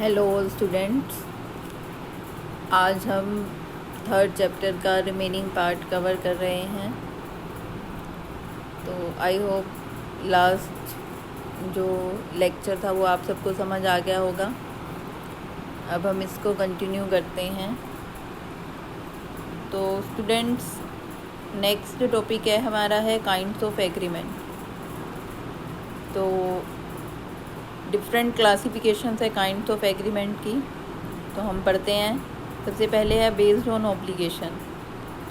Hello students, आज हम third chapter का रिमेनिंग पार्ट कवर कर रहे हैं। तो आई होप लास्ट जो लेक्चर था वो आप सबको समझ आ गया होगा। अब हम इसको कंटिन्यू करते हैं। तो स्टूडेंट्स, नेक्स्ट टॉपिक है हमारा है काइंड्स ऑफ एग्रीमेंट। तो डिफरेंट क्लासिफिकेशंस है काइंड्स ऑफ एग्रीमेंट की, तो हम पढ़ते हैं। सबसे पहले है बेस्ड ऑन ऑब्लिगेशन।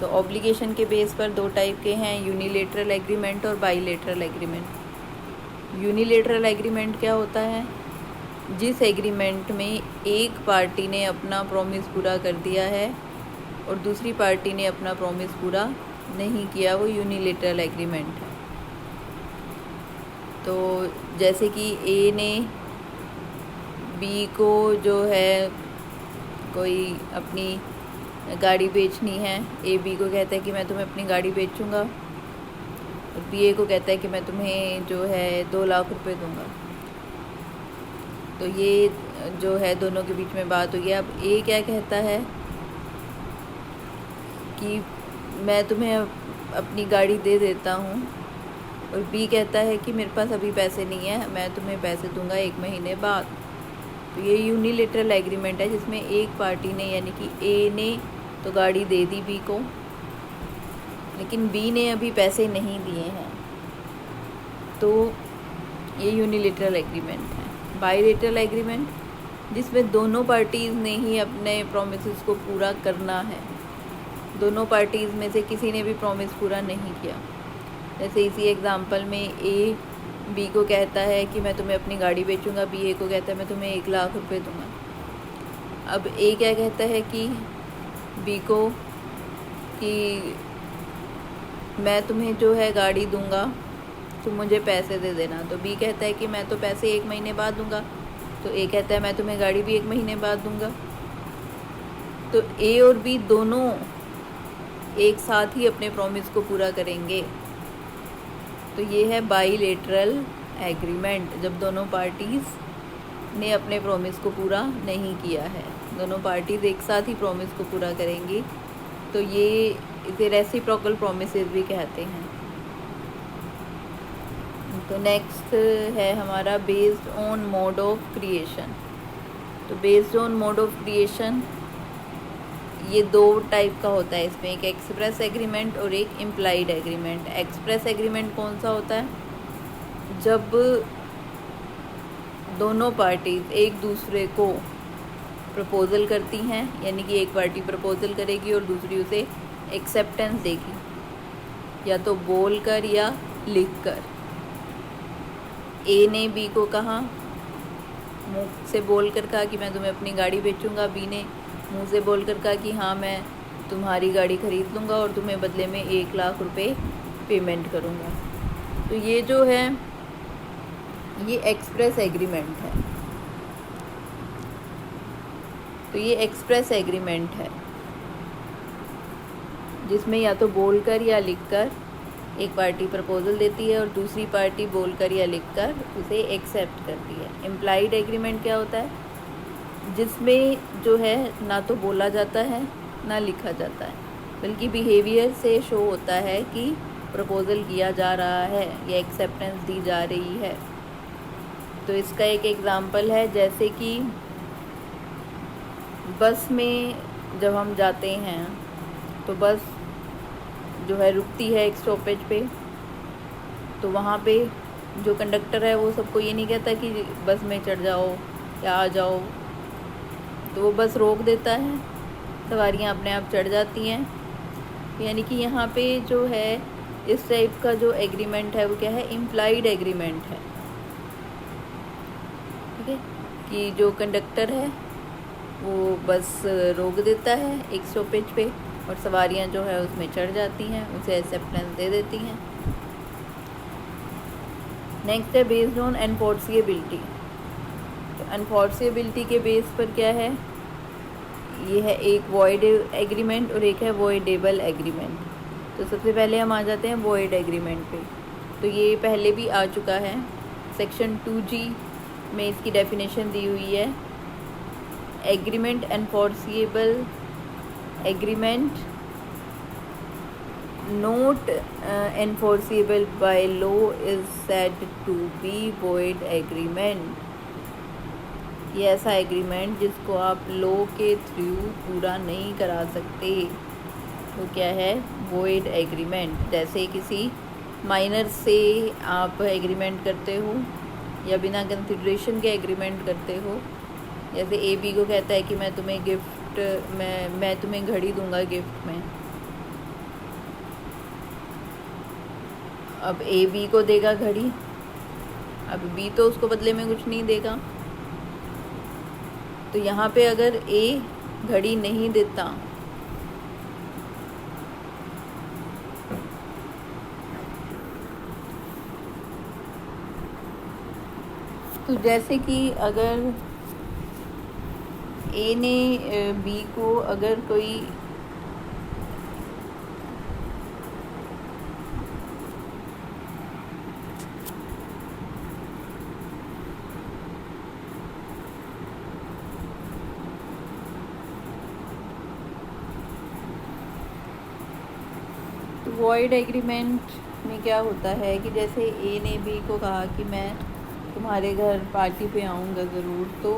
तो ऑब्लिगेशन के बेस पर दो टाइप के हैं, यूनिलेटरल एग्रीमेंट और बाईलेटरल एग्रीमेंट। यूनिलेटरल एग्रीमेंट क्या होता है? जिस एग्रीमेंट में एक पार्टी ने अपना प्रॉमिस पूरा कर दिया है और दूसरी पार्टी ने अपना प्रॉमिस पूरा नहीं किया, वो यूनिलेटरल एग्रीमेंट है। तो जैसे कि ए ने बी को जो है कोई अपनी गाड़ी बेचनी है, ए बी को कहता है कि मैं तुम्हें अपनी गाड़ी बेचूंगा, और बी ए को कहता है कि मैं तुम्हें जो है 2 लाख रुपए दूंगा। तो ये जो है दोनों के बीच में बात हुई है। अब ए क्या कहता है कि मैं तुम्हें अपनी गाड़ी दे देता हूँ, और बी कहता है कि मेरे पास अभी पैसे नहीं है, मैं तुम्हें पैसे दूंगा 1 महीने बाद। तो ये यूनिलेटरल एग्रीमेंट है जिसमें एक पार्टी ने यानी कि ए ने तो गाड़ी दे दी बी को, लेकिन बी ने अभी पैसे नहीं दिए हैं। तो ये यूनिलेटरल एग्रीमेंट है। बाईलेटरल एग्रीमेंट जिसमें दोनों पार्टीज़ ने ही अपने प्रोमिसेस को पूरा करना है। दोनों पार्टीज़ में से किसी ने भी प्रॉमिस पूरा नहीं किया। जैसे इसी एग्जांपल में ए बी को कहता है कि मैं तुम्हें अपनी गाड़ी बेचूंगा, बी ए को कहता है मैं तुम्हें 1 लाख रुपए दूंगा। अब ए क्या कहता है कि बी को कि मैं तुम्हें जो है गाड़ी दूंगा, तुम मुझे पैसे दे देना। तो बी कहता है कि मैं तो पैसे 1 महीने बाद दूंगा। तो ए कहता है मैं तुम्हें गाड़ी भी 1 महीने बाद दूंगा। तो ए और बी दोनों एक साथ ही अपने प्रॉमिस को पूरा करेंगे। तो ये है बाईलेटरल एग्रीमेंट, जब दोनों पार्टीज़ ने अपने प्रॉमिस को पूरा नहीं किया है, दोनों पार्टीज़ एक साथ ही प्रॉमिस को पूरा करेंगी। तो ये इसे रेसिप्रोकल प्रॉमिसेस भी कहते हैं। तो नेक्स्ट है हमारा based on mode of creation. तो based on mode of creation ये 2 टाइप का होता है। इसमें एक एक्सप्रेस एग्रीमेंट और एक इम्प्लाइड एग्रीमेंट। एक्सप्रेस एग्रीमेंट कौन सा होता है? जब दोनों पार्टीज एक दूसरे को प्रपोजल करती हैं, यानी कि एक पार्टी प्रपोजल करेगी और दूसरी उसे एक्सेप्टेंस देगी, या तो बोल कर या लिख कर। ए ने बी को कहा, मुँह से बोल कर कहा कि मैं तुम्हें अपनी गाड़ी बेचूंगा। बी ने मुँह से बोल कर कहा कि हाँ मैं तुम्हारी गाड़ी खरीद लूँगा और तुम्हें बदले में 1 लाख रुपए पेमेंट करूँगा। तो ये जो है ये एक्सप्रेस एग्रीमेंट है। तो ये एक्सप्रेस एग्रीमेंट है जिसमें या तो बोलकर या लिखकर एक पार्टी प्रपोजल देती है और दूसरी पार्टी बोलकर या लिखकर उसे एक्सेप्ट करती है। इम्प्लाइड एग्रीमेंट क्या होता है? जिसमें जो है ना तो बोला जाता है ना लिखा जाता है, बल्कि बिहेवियर से शो होता है कि प्रपोजल किया जा रहा है या एक्सेप्टेंस दी जा रही है। तो इसका एक एग्जांपल है, जैसे कि बस में जब हम जाते हैं तो बस जो है रुकती है एक स्टॉपेज पे, तो वहाँ पे जो कंडक्टर है वो सबको ये नहीं कहता कि बस में चढ़ जाओ या आ जाओ, तो वो बस रोक देता है, सवारियाँ अपने आप चढ़ जाती हैं। यानी कि यहाँ पे जो है इस टाइप का जो एग्रीमेंट है वो क्या है? इम्प्लाइड एग्रीमेंट है। ठीक है, कि जो कंडक्टर है वो बस रोक देता है एक स्टॉपेज पे और सवारियाँ जो है उसमें चढ़ जाती हैं, उसे एक्सेप्टेंस दे देती हैं। नेक्स्ट है बेस्ड ऑन एनफोर्सिएबिलिटी। तो एनफोर्सिएबिलिटी के बेस पर क्या है? ये है एक वॉइड एग्रीमेंट और एक है वॉइडेबल एग्रीमेंट। तो सबसे पहले हम आ जाते हैं वॉइड एग्रीमेंट पे। तो ये पहले भी आ चुका है, सेक्शन 2G में इसकी डेफिनेशन दी हुई है agreement enforceable agreement not enforceable by law is said to be void agreement. ये ऐसा एग्रीमेंट जिसको आप लॉ के थ्रू पूरा नहीं करा सकते वो क्या है, void एग्रीमेंट। जैसे किसी माइनर से आप एग्रीमेंट करते हो या बिना कंसिडरेशन के एग्रीमेंट करते हो। जैसे ए बी को कहता है कि मैं तुम्हें गिफ्ट मैं तुम्हें घड़ी दूंगा गिफ्ट में। अब ए बी को देगा घड़ी, अब बी तो उसको बदले में कुछ नहीं देगा। तो यहाँ पे अगर ए घड़ी नहीं देता तो जैसे कि अगर ए ने बी को अगर कोई वॉइड एग्रीमेंट में क्या होता है कि जैसे ए ने बी को कहा कि मैं तुम्हारे घर पार्टी पे आऊँगा ज़रूर, तो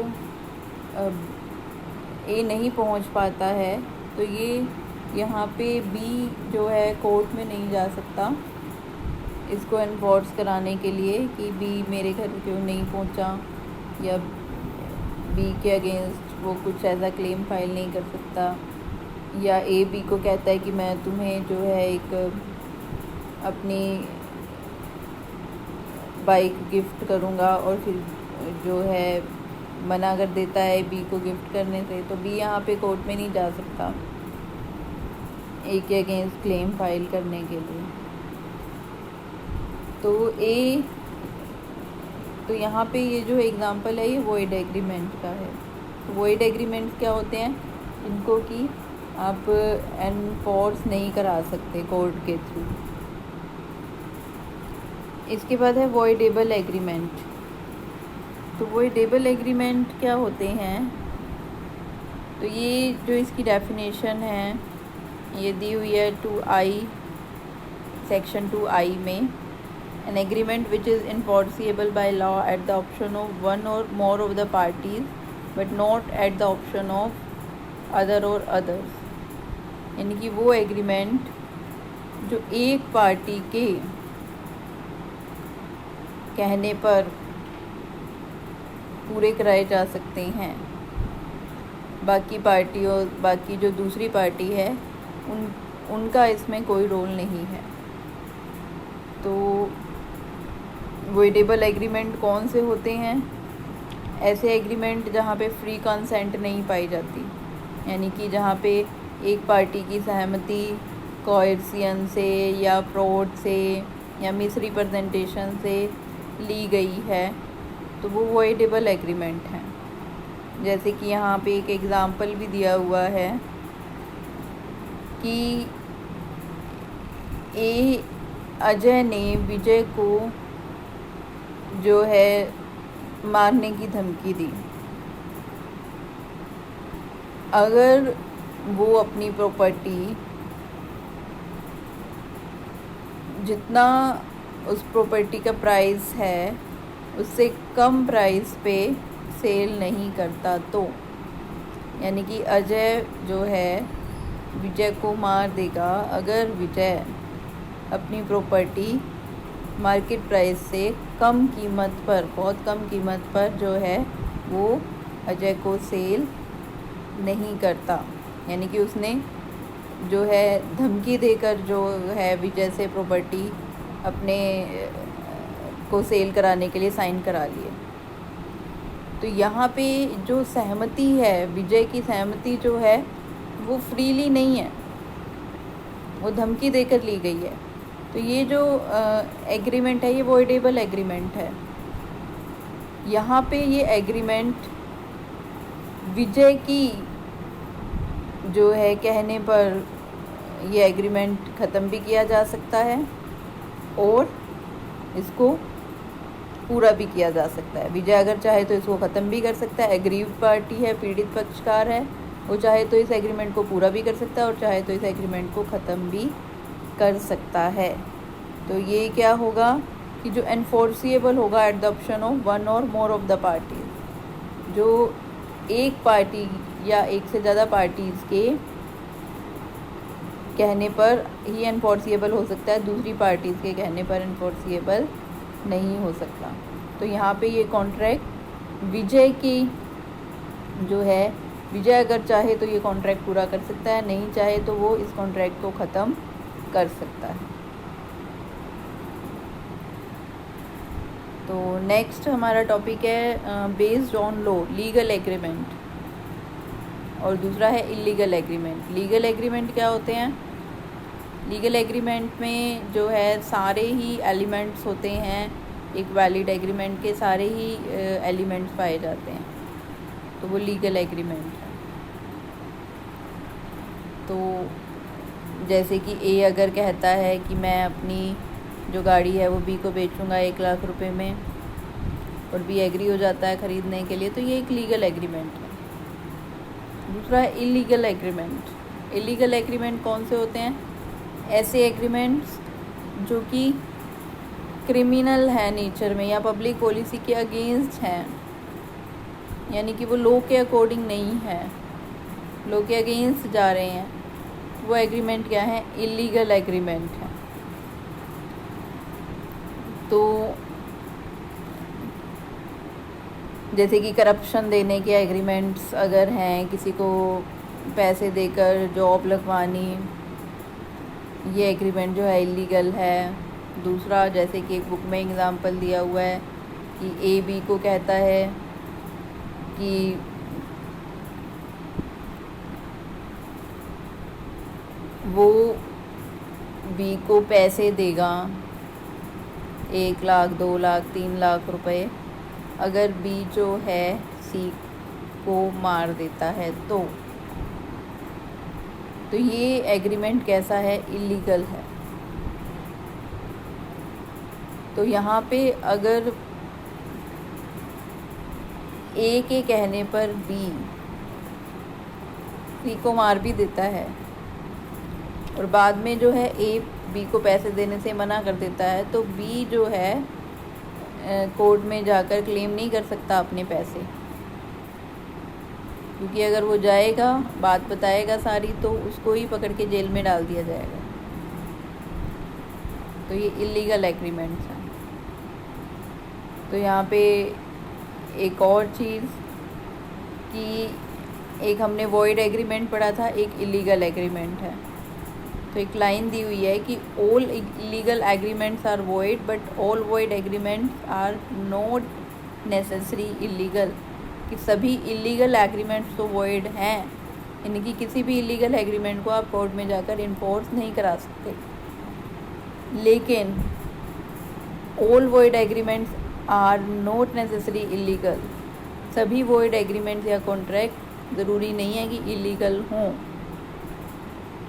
ए नहीं पहुँच पाता है, तो ये यहाँ पे बी जो है कोर्ट में नहीं जा सकता इसको एनफोर्स कराने के लिए कि बी मेरे घर क्यों नहीं पहुँचा, या बी के अगेंस्ट वो कुछ ऐसा क्लेम फाइल नहीं कर सकता। या ए बी को कहता है कि मैं तुम्हें जो है एक अपनी बाइक गिफ्ट करूँगा, और फिर जो है मना कर देता है बी को गिफ्ट करने से, तो बी यहाँ पे कोर्ट में नहीं जा सकता ए के अगेंस्ट क्लेम फाइल करने के लिए। तो यहाँ पे ये जो एग्ज़ाम्पल है ये वॉइड एग्रीमेंट का है। तो वॉइड एग्रीमेंट क्या होते हैं, इनको कि आप एनफोर्स नहीं करा सकते कोर्ट के थ्रू। इसके बाद है वॉइडेबल एग्रीमेंट। तो वॉइडेबल एग्रीमेंट क्या होते हैं, तो ये जो इसकी डेफिनेशन है ये दी हुई है 2I सेक्शन 2I में। An agreement which is enforceable by law at the option of one or more of the parties but not at the option of other or others. यानी कि वो एग्रीमेंट जो एक पार्टी के कहने पर पूरे कराए जा सकते हैं, बाकी जो दूसरी पार्टी है उनका इसमें कोई रोल नहीं है। तो वॉइडेबल एग्रीमेंट कौन से होते हैं, ऐसे एग्रीमेंट जहाँ पे फ्री कंसेंट नहीं पाई जाती, यानी कि जहाँ पे एक पार्टी की सहमति कोएर्सियन से या फ्रॉड से या मिस रिप्रेजेंटेशन से ली गई है, तो वो वॉइडेबल एग्रीमेंट हैं। जैसे कि यहाँ पे एक एग्ज़ाम्पल भी दिया हुआ है कि अजय ने विजय को जो है मारने की धमकी दी। अगर वो अपनी प्रॉपर्टी जितना उस प्रॉपर्टी का प्राइस है उससे कम प्राइस पे सेल नहीं करता, तो यानी कि अजय जो है विजय को मार देगा अगर विजय अपनी प्रॉपर्टी मार्केट प्राइस से कम कीमत पर, बहुत कम कीमत पर जो है वो अजय को सेल नहीं करता। यानी कि उसने जो है धमकी देकर जो है विजय से प्रॉपर्टी अपने को सेल कराने के लिए साइन करा लिए। तो यहाँ पे जो सहमति है, विजय की सहमति जो है वो फ्रीली नहीं है, वो धमकी देकर ली गई है। तो ये जो एग्रीमेंट है ये वॉइडेबल एग्रीमेंट है। यहाँ पे ये एग्रीमेंट विजय की जो है कहने पर ये एग्रीमेंट ख़त्म भी किया जा सकता है और इसको पूरा भी किया जा सकता है। विजय अगर चाहे तो इसको ख़त्म भी कर सकता है। एग्रीव्ड पार्टी है, पीड़ित पक्षकार है, वो चाहे तो इस एग्रीमेंट को पूरा भी कर सकता है और चाहे तो इस एग्रीमेंट को ख़त्म भी कर सकता है। तो ये क्या होगा कि जो एनफोर्सिएबल होगा eight the option of one or more of the parties, जो एक पार्टी या एक से ज़्यादा पार्टीज़ के कहने पर ही एनफोर्सिएबल हो सकता है, दूसरी पार्टीज़ के कहने पर एनफोर्सिएबल नहीं हो सकता। तो यहाँ पे ये कॉन्ट्रैक्ट विजय की जो है, विजय अगर चाहे तो ये कॉन्ट्रैक्ट पूरा कर सकता है, नहीं चाहे तो वो इस कॉन्ट्रैक्ट को ख़त्म कर सकता है। तो नेक्स्ट हमारा टॉपिक है based on law legal agreement, और दूसरा है इलीगल एग्रीमेंट। लीगल एग्रीमेंट क्या होते हैं? लीगल एग्रीमेंट में जो है सारे ही एलिमेंट्स होते हैं, एक वैलिड एग्रीमेंट के सारे ही एलिमेंट्स पाए जाते हैं, तो वो लीगल एग्रीमेंट है। तो जैसे कि ए अगर कहता है कि मैं अपनी जो गाड़ी है वो बी को बेचूंगा 1 लाख रुपए में, और बी एग्री हो जाता है ख़रीदने के लिए, तो ये एक लीगल एग्रीमेंट है। दूसरा है इलीगल एग्रीमेंट। इलीगल एग्रीमेंट कौन से होते हैं? ऐसे एग्रीमेंट्स जो कि क्रिमिनल है नेचर में या पब्लिक पॉलिसी के अगेंस्ट हैं, यानी कि वो लॉ के अकॉर्डिंग नहीं है, लॉ के अगेंस्ट जा रहे हैं, वो एग्रीमेंट क्या है? इलीगल एग्रीमेंट है। तो जैसे कि करप्शन देने के एग्रीमेंट्स अगर हैं, किसी को पैसे देकर जॉब लगवानी, ये एग्रीमेंट जो है इलीगल है। दूसरा, जैसे कि एक बुक में एग्जांपल दिया हुआ है कि ए बी को कहता है कि वो बी को पैसे देगा 1 लाख, 2 लाख, 3 लाख रुपए अगर बी जो है सी को मार देता है। तो ये एग्रीमेंट कैसा है? इलीगल है। तो यहाँ पे अगर ए के कहने पर बी सी को मार भी देता है और बाद में जो है ए बी को पैसे देने से मना कर देता है, तो बी जो है कोर्ट में जाकर क्लेम नहीं कर सकता अपने पैसे, क्योंकि अगर वो जाएगा, बात बताएगा सारी, तो उसको ही पकड़ के जेल में डाल दिया जाएगा। तो ये इलीगल एग्रीमेंट्स हैं। तो यहाँ पे एक और चीज़ कि एक हमने वॉइड एग्रीमेंट पढ़ा था, एक इलीगल एग्रीमेंट है। तो एक लाइन दी हुई है कि all illegal agreements are void but all void agreements are not necessary illegal, कि सभी इलीगल एग्रीमेंट्स तो वॉइड हैं, यानी कि किसी भी इलीगल एग्रीमेंट को आप कोर्ट में जाकर इन्फोर्स नहीं करा सकते। लेकिन all void agreements are not necessary illegal, सभी वॉइड एग्रीमेंट्स या कॉन्ट्रैक्ट ज़रूरी नहीं है कि इलीगल हों,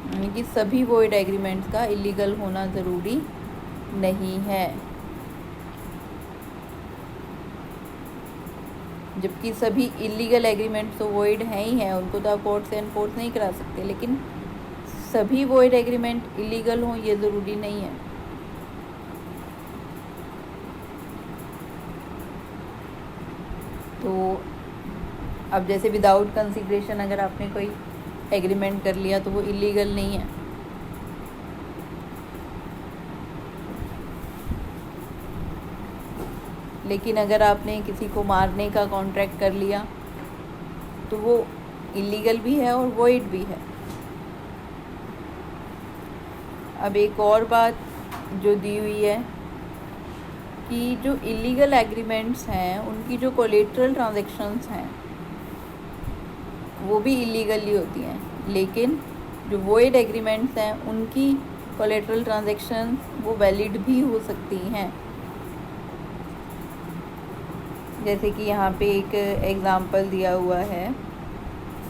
यानी कि सभी वॉइड एग्रीमेंट्स का इलीगल होना ज़रूरी नहीं है। जबकि सभी इलीगल एग्रीमेंट्स तो वॉइड हैं ही हैं, उनको तो आप कोर्ट से एनफोर्स नहीं करा सकते, लेकिन सभी वॉइड एग्रीमेंट इलीगल हों ये ज़रूरी नहीं है। तो अब जैसे विदाउट कंसिडरेशन अगर आपने कोई एग्रीमेंट कर लिया तो वो इलीगल नहीं है। लेकिन अगर आपने किसी को मारने का कॉन्ट्रैक्ट कर लिया तो वो इलीगल भी है और वॉइड भी है। अब एक और बात जो दी हुई है कि जो इलीगल एग्रीमेंट्स हैं उनकी जो कोलेटरल ट्रांजैक्शंस हैं वो भी इलीगली होती हैं, लेकिन जो वॉइड एग्रीमेंट्स हैं उनकी कोलेटरल ट्रांजैक्शन वो वैलिड भी हो सकती हैं। जैसे कि यहाँ पे एक एग्ज़ाम्पल दिया हुआ है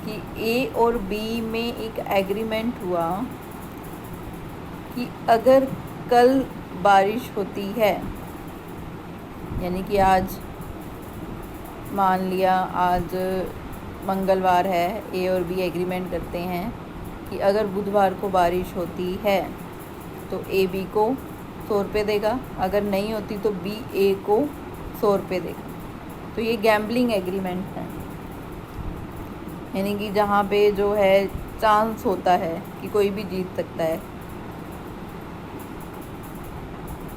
कि ए और बी में एक एग्रीमेंट हुआ कि अगर कल बारिश होती है, यानी कि आज मान लिया आज मंगलवार है, ए और बी एग्रीमेंट करते हैं कि अगर बुधवार को बारिश होती है तो ए बी को 100 रुपये देगा, अगर नहीं होती तो बी ए को 100 रुपये देगा। तो ये गैम्बलिंग एग्रीमेंट है, यानी कि जहाँ पे जो है चांस होता है कि कोई भी जीत सकता है,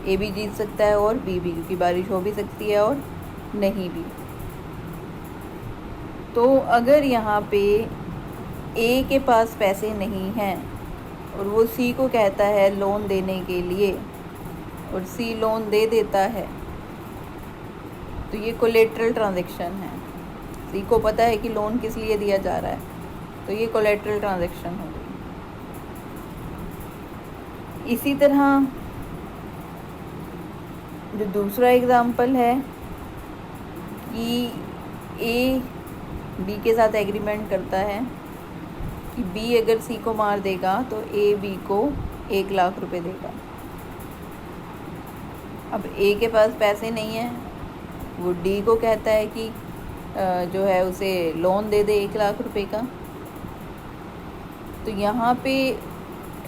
ए भी जीत सकता है और बी भी, क्योंकि बारिश हो भी सकती है और नहीं भी। तो अगर यहाँ पे ए के पास पैसे नहीं हैं और वो सी को कहता है लोन देने के लिए और सी लोन दे देता है, तो ये कोलेटरल ट्रांजैक्शन है। सी को पता है कि लोन किस लिए दिया जा रहा है, तो ये कोलेटरल ट्रांजैक्शन हो गई। इसी तरह जो दूसरा एग्ज़ाम्पल है कि ए बी के साथ एग्रीमेंट करता है कि बी अगर सी को मार देगा तो ए बी को 1 लाख रुपए देगा। अब ए के पास पैसे नहीं है, वो डी को कहता है कि जो है उसे लोन दे दे 1 लाख रुपए का। तो यहाँ पे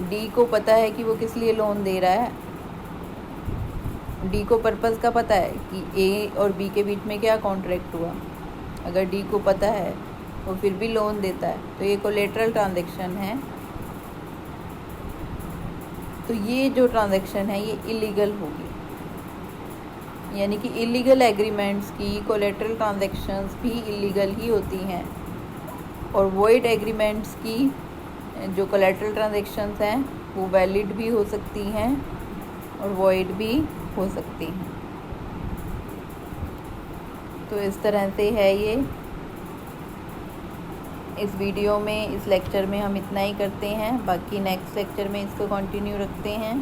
डी को पता है कि वो किस लिए लोन दे रहा है, डी को पर्पस का पता है कि ए और बी के बीच में क्या कॉन्ट्रैक्ट हुआ। अगर डी को पता है वो फिर भी लोन देता है, तो ये कोलेटरल ट्रांजैक्शन है। तो ये जो ट्रांजैक्शन है ये इलीगल होगी, यानी कि इलीगल एग्रीमेंट्स की कोलेटरल ट्रांजैक्शंस भी इलीगल ही होती हैं, और वॉइड एग्रीमेंट्स की जो कोलेटरल ट्रांजैक्शंस हैं वो वैलिड भी हो सकती हैं और वॉइड भी हो सकती हैं। तो इस तरह से है ये। इस वीडियो में, इस लेक्चर में हम इतना ही करते हैं, बाकी नेक्स्ट लेक्चर में इसको कंटिन्यू रखते हैं।